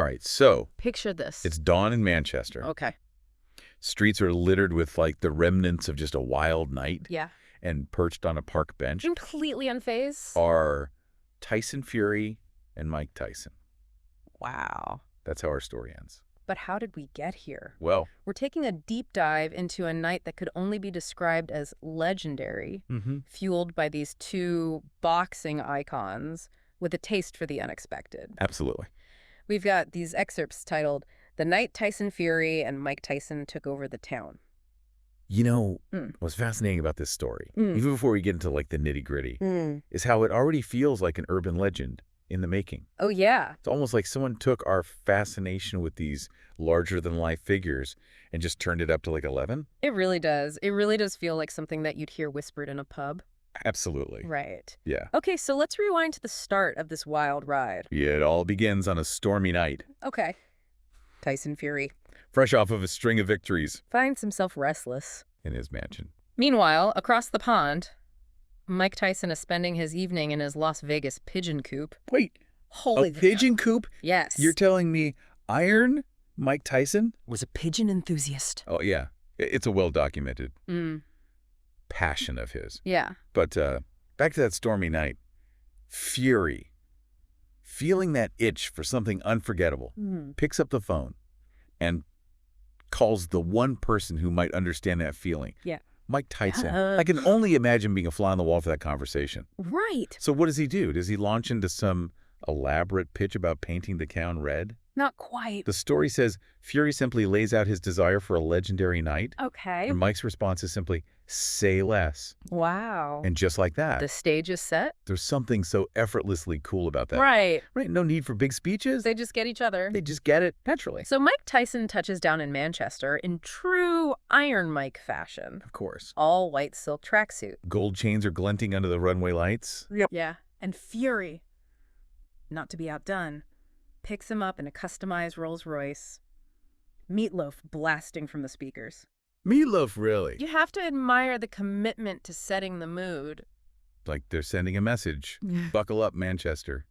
All right, so Picture this. it's dawn in Manchester. Okay. Streets are littered with, like, the remnants of just a wild night. Yeah. And perched on a park bench Completely unfazed. are Tyson Fury and Mike Tyson. Wow. That's how our story ends. But how did we get here? Well, We're taking a deep dive into a night that could only be described as legendary, fueled by these two boxing icons with a taste for the unexpected. absolutely. We've got these excerpts titled, "The Night Tyson Fury and Mike Tyson Took Over the Town." You know, what's fascinating about this story, even before we get into, like, the nitty-gritty, is how it already feels like an urban legend in the making. Oh, yeah. It's almost like someone took our fascination with these larger-than-life figures and just turned it up to, like, 11. It really does. It really does feel like something that you'd hear whispered in a pub. Absolutely. Right. Yeah. Okay, so let's rewind to the start of this wild ride. Yeah, it all begins on a stormy night, Okay. Tyson Fury fresh off of a string of victories finds himself restless. in his mansion. Meanwhile, across the pond, Mike Tyson is spending his evening in his Las Vegas pigeon coop. Wait, Holy a pigeon coop? Yes. You're telling me Iron Mike Tyson was a pigeon enthusiast. Oh, yeah. It's a well-documented Mm. passion of his. Yeah. But back to that stormy night. Fury, feeling that itch for something unforgettable, picks up the phone and calls the one person who might understand that feeling. Yeah. Mike Tyson. I can only imagine being a fly on the wall for that conversation. Right. So what does he do? Does he launch into some elaborate pitch about painting the town red? Not quite. The story says Fury simply lays out his desire for a legendary night. Okay. And Mike's response is simply, say less. Wow. And just like that, The stage is set? there's something so effortlessly cool about that. Right. Right? No need for big speeches. They just get each other. They just get it naturally. So Mike Tyson touches down in Manchester in true Iron Mike fashion. Of course. All white silk tracksuit. Gold chains are glinting under the runway lights. Yeah. And Fury, not to be outdone, picks him up in a customized Rolls Royce. Meatloaf blasting from the speakers. Meatloaf, really? You have to admire the commitment to setting the mood. Like they're sending a message. Buckle up, Manchester.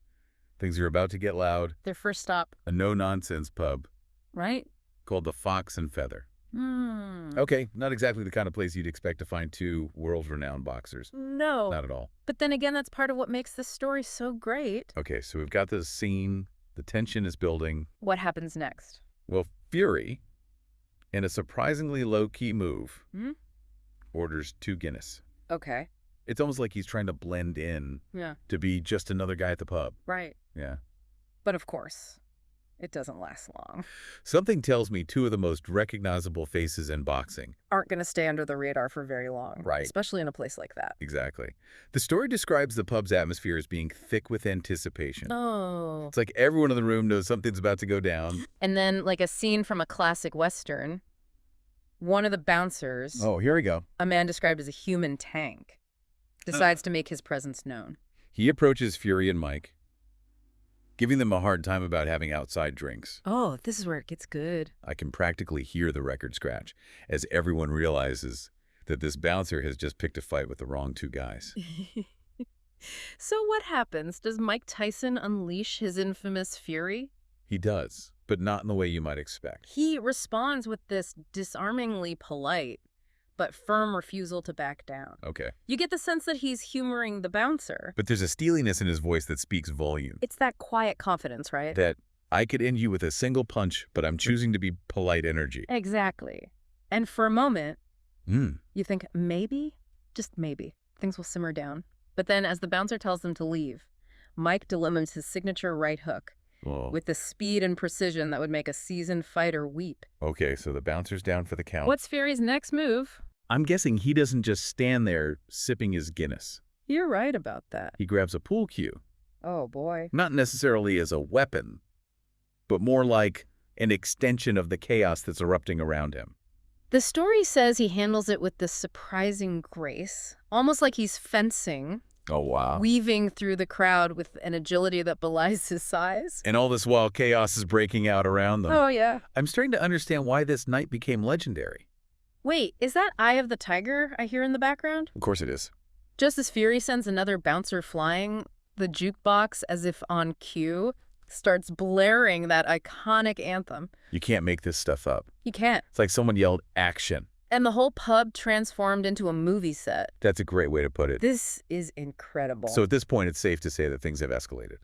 Things are about to get loud. Their first stop, A no-nonsense pub right? called the Fox and Feather. Hmm. Okay, not exactly the kind of place you'd expect to find two world-renowned boxers. No. Not at all. But then again, that's part of what makes this story so great. Okay, so we've got this scene. The tension is building. What happens next? Well, Fury, in a surprisingly low-key move, Hmm? orders 2 Guinness. Okay. It's almost like he's trying to blend in Yeah. to be just another guy at the pub. Right. Yeah. But of course, it doesn't last long. Something tells me 2 of the most recognizable faces in boxing. Aren't going to stay under the radar for very long. Right. Especially in a place like that. Exactly. The story describes the pub's atmosphere as being thick with anticipation. Oh. It's like everyone in the room knows something's about to go down. And then, like a scene from a classic Western, one of the bouncers, Oh, here we go. a man described as a human tank, decides to make his presence known. He approaches Fury and Mike, giving them a hard time about having outside drinks. Oh, this is where it gets good. I can practically hear the record scratch as everyone realizes that this bouncer has just picked a fight with the wrong 2 guys. So what happens? Does Mike Tyson unleash his infamous fury? He does, but not in the way you might expect. He responds with this disarmingly polite but firm refusal to back down. Okay. You get the sense that he's humoring the bouncer. But there's a steeliness in his voice that speaks volume. It's that quiet confidence, right? That I could end you with a single punch, but I'm choosing to be polite energy. Exactly. And for a moment, Hmm. you think maybe, just maybe, things will simmer down. But then as the bouncer tells them to leave, Mike delivers his signature right hook Well, with the speed and precision that would make a seasoned fighter weep. okay, so the bouncer's down for the count. What's Fury's next move? I'm guessing he doesn't just stand there sipping his Guinness. You're right about that. He grabs a pool cue, Oh, boy. not necessarily as a weapon, but more like an extension of the chaos that's erupting around him. The story says he handles it with this surprising grace, almost like he's fencing, Oh, wow. weaving through the crowd with an agility that belies his size. And all this while chaos is breaking out around them. Oh, yeah. I'm starting to understand why this night became legendary. Wait, is that Eye of the Tiger I hear in the background? Of course it is. Just as Fury sends another bouncer flying, the jukebox, as if on cue, starts blaring that iconic anthem. You can't make this stuff up. You can't. It's like someone yelled action. And the whole pub transformed into a movie set. That's a great way to put it. This is incredible. So at this point, it's safe to say that things have escalated.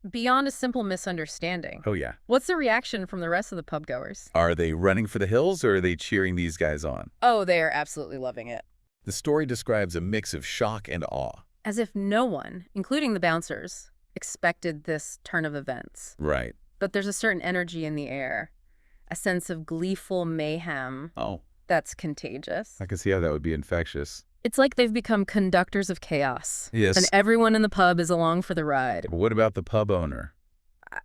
Beyond a simple misunderstanding. Oh, yeah. What's the reaction from the rest of the pub goers? Are they running for the hills or are they cheering these guys on? Oh, they are absolutely loving it. The story describes a mix of shock and awe. As if no one, including the bouncers, expected this turn of events. Right. But there's a certain energy in the air, a sense of gleeful mayhem that's contagious. I can see how that would be infectious. It's like they've become conductors of chaos. Yes. And everyone in the pub is along for the ride. But what about the pub owner?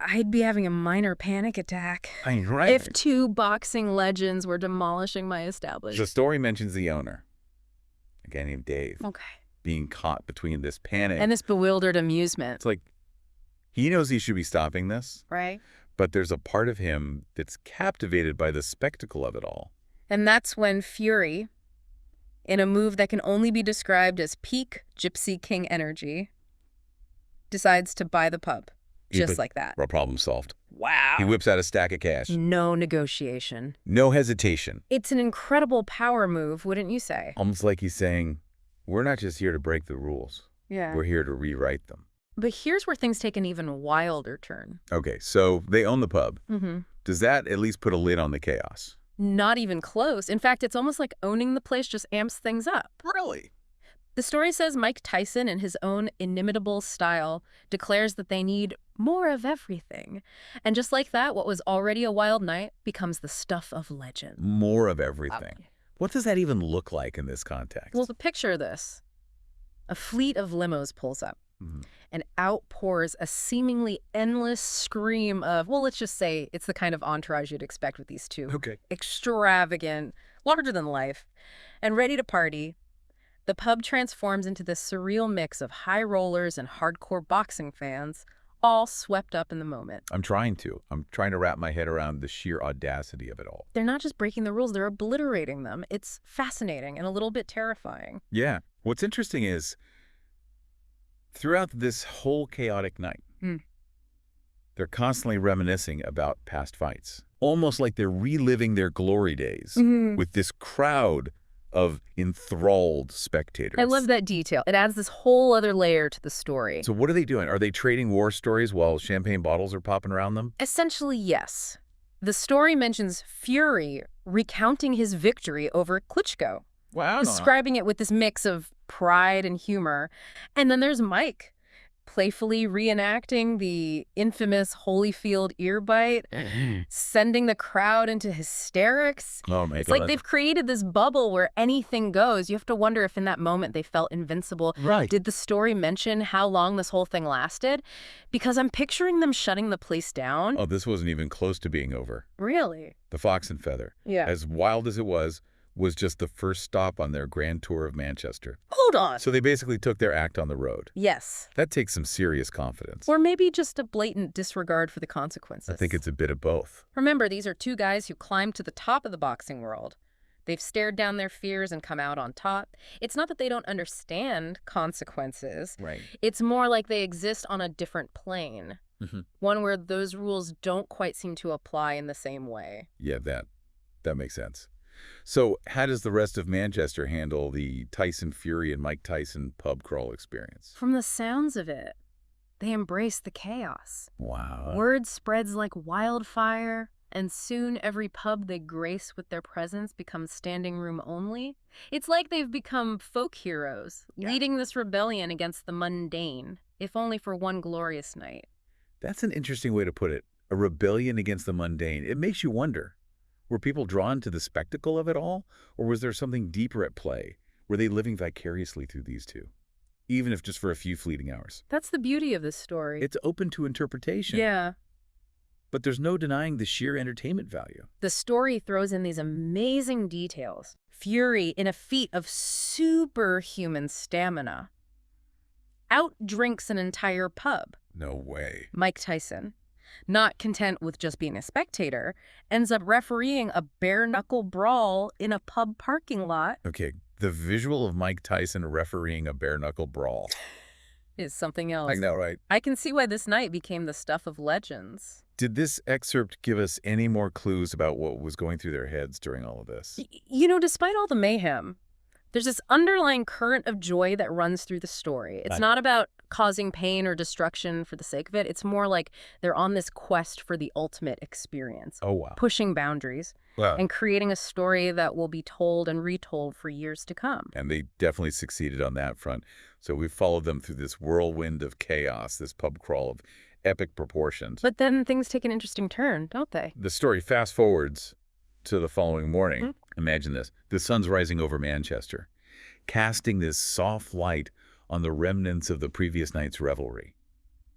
I'd be having a minor panic attack. Right. If two boxing legends were demolishing my establishment. The story mentions the owner, a guy named Dave, being caught between this panic and this bewildered amusement. It's like he knows he should be stopping this. Right. But there's a part of him that's captivated by the spectacle of it all. And that's when Fury, in a move that can only be described as peak Gypsy King energy, decides to buy the pub. Just like that. Well, problem solved. Wow. He whips out a stack of cash. No negotiation. No hesitation. It's an incredible power move, wouldn't you say? Almost like he's saying, we're not just here to break the rules. Yeah. We're here to rewrite them. But here's where things take an even wilder turn. Okay, so they own the pub. Mm-hmm. Does that at least put a lid on the chaos? Not even close. In fact, it's almost like owning the place just amps things up. Really? The story says Mike Tyson, in his own inimitable style, declares that they need more of everything. And just like that, what was already a wild night becomes the stuff of legend. More of everything. What does that even look like in this context? Well, picture this. A fleet of limos pulls up. Mm-hmm. And out pours a seemingly endless scream of, well, let's just say it's the kind of entourage you'd expect with these two. Okay. Extravagant, larger than life, and ready to party. The pub transforms into this surreal mix of high rollers and hardcore boxing fans, all swept up in the moment. I'm trying to wrap my head around the sheer audacity of it all. They're not just breaking the rules, they're obliterating them. It's fascinating and a little bit terrifying. Yeah. What's interesting is, throughout this whole chaotic night, they're constantly reminiscing about past fights. Almost like they're reliving their glory days with this crowd of enthralled spectators. I love that detail. It adds this whole other layer to the story. So what are they doing? Are they trading war stories while champagne bottles are popping around them? Essentially, yes. The story mentions Fury recounting his victory over Klitschko. Wow. Describing it with this mix of pride and humor. And then there's Mike, playfully reenacting the infamous Holyfield ear bite, sending the crowd into hysterics. Oh, my God. It's like they've created this bubble where anything goes. You have to wonder if in that moment they felt invincible. Right. Did the story mention how long this whole thing lasted? Because I'm picturing them shutting the place down. Oh, this wasn't even close to being over. Really? The Fox and Feather. Yeah. As wild as it was just the first stop on their grand tour of Manchester. Hold on. So they basically took their act on the road. Yes. That takes some serious confidence. Or maybe just a blatant disregard for the consequences. I think it's a bit of both. Remember, these are two guys who climbed to the top of the boxing world. They've stared down their fears and come out on top. It's not that they don't understand consequences. Right. It's more like they exist on a different plane. One where those rules don't quite seem to apply in the same way. Yeah, that makes sense. So how does the rest of Manchester handle the Tyson Fury and Mike Tyson pub crawl experience? From the sounds of it, they embrace the chaos. Wow. Word spreads like wildfire, and soon every pub they grace with their presence becomes standing room only. It's like they've become folk heroes, leading this rebellion against the mundane, if only for one glorious night. That's an interesting way to put it. A rebellion against the mundane. It makes you wonder. Were people drawn to the spectacle of it all? Or was there something deeper at play? Were they living vicariously through these two? Even if just for a few fleeting hours. That's the beauty of this story. It's open to interpretation. Yeah. But there's no denying the sheer entertainment value. The story throws in these amazing details. Fury, in a feat of superhuman stamina, outdrinks an entire pub. No way. Mike Tyson, not content with just being a spectator, ends up refereeing a bare-knuckle brawl in a pub parking lot. Okay, the visual of Mike Tyson refereeing a bare-knuckle brawl. is something else. I know, right? I can see why this night became the stuff of legends. Did this excerpt give us any more clues about what was going through their heads during all of this? Despite all the mayhem, there's this underlying current of joy that runs through the story. It's not about causing pain or destruction for the sake of it. It's more like they're on this quest for the ultimate experience. Oh, wow. Pushing boundaries and creating a story that will be told and retold for years to come. And they definitely succeeded on that front. So we followed them through this whirlwind of chaos, this pub crawl of epic proportions. But then things take an interesting turn, don't they? The story fast forwards to the following morning. Imagine this. The sun's rising over Manchester, casting this soft light on the remnants of the previous night's revelry.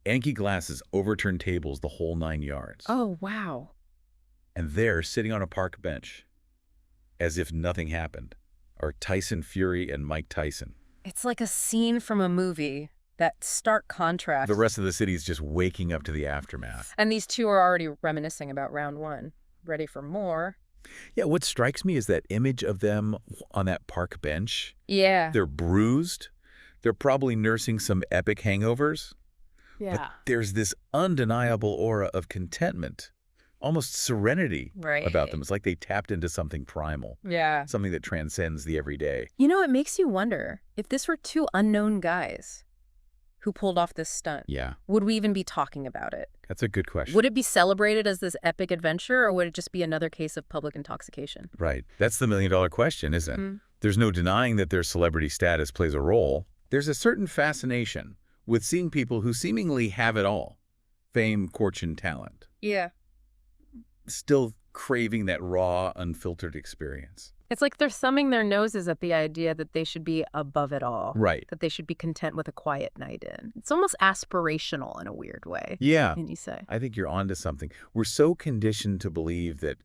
Anki glasses, overturned tables, the whole 9 yards. Oh, wow. And there, sitting on a park bench, as if nothing happened, are Tyson Fury and Mike Tyson. It's like a scene from a movie, that stark contrast. The rest of the city is just waking up to the aftermath. And these two are already reminiscing about round one, ready for more. Yeah, what strikes me is that image of them on that park bench. Yeah. They're bruised. They're probably nursing some epic hangovers. Yeah. But there's this undeniable aura of contentment, almost serenity about them. It's like they tapped into something primal. Yeah. Something that transcends the everyday. It makes you wonder, if this were two unknown guys who pulled off this stunt, would we even be talking about it? That's a good question. Would it be celebrated as this epic adventure, or would it just be another case of public intoxication? Right. That's the million-dollar question, isn't it? There's no denying that their celebrity status plays a role. There's a certain fascination with seeing people who seemingly have it all, fame, fortune, talent. Yeah. Still craving that raw, unfiltered experience. It's like they're thumbing their noses at the idea that they should be above it all. Right. That they should be content with a quiet night in. It's almost aspirational in a weird way. Yeah. Can you say? I think you're onto something. We're so conditioned to believe that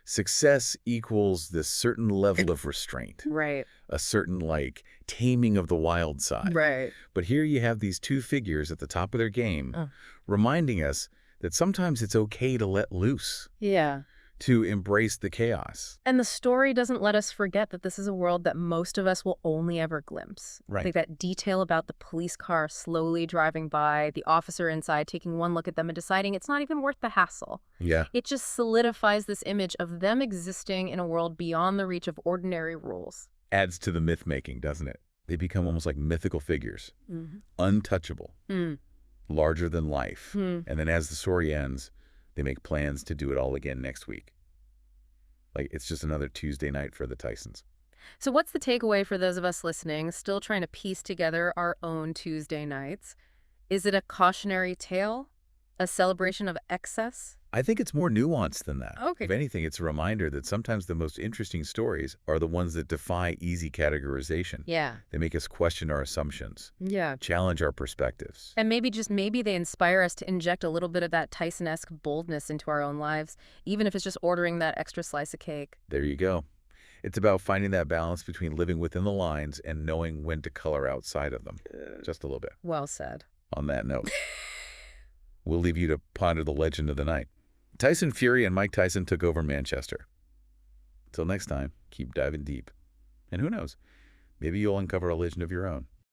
success equals this certain level of restraint. Right. A certain, taming of the wild side. Right. But here you have these two figures at the top of their game reminding us that sometimes it's okay to let loose. Yeah. To embrace the chaos. And the story doesn't let us forget that this is a world that most of us will only ever glimpse. Right. Like that detail about the police car slowly driving by, the officer inside taking one look at them and deciding it's not even worth the hassle. Yeah. It just solidifies this image of them existing in a world beyond the reach of ordinary rules. Adds to the myth-making, doesn't it? They become almost like mythical figures. Untouchable. Larger than life. And then as the story ends, they make plans to do it all again next week. It's just another Tuesday night for the Tysons. So what's the takeaway for those of us listening, still trying to piece together our own Tuesday nights? Is it a cautionary tale? A celebration of excess? I think it's more nuanced than that. Okay. If anything, it's a reminder that sometimes the most interesting stories are the ones that defy easy categorization. Yeah. They make us question our assumptions. Yeah. Challenge our perspectives. And maybe they inspire us to inject a little bit of that Tyson-esque boldness into our own lives, even if it's just ordering that extra slice of cake. There you go. It's about finding that balance between living within the lines and knowing when to color outside of them. Just a little bit. Well said. On that note, we'll leave you to ponder the legend of the night. Tyson Fury and Mike Tyson took over Manchester. Until next time, keep diving deep. And who knows, maybe you'll uncover a legend of your own.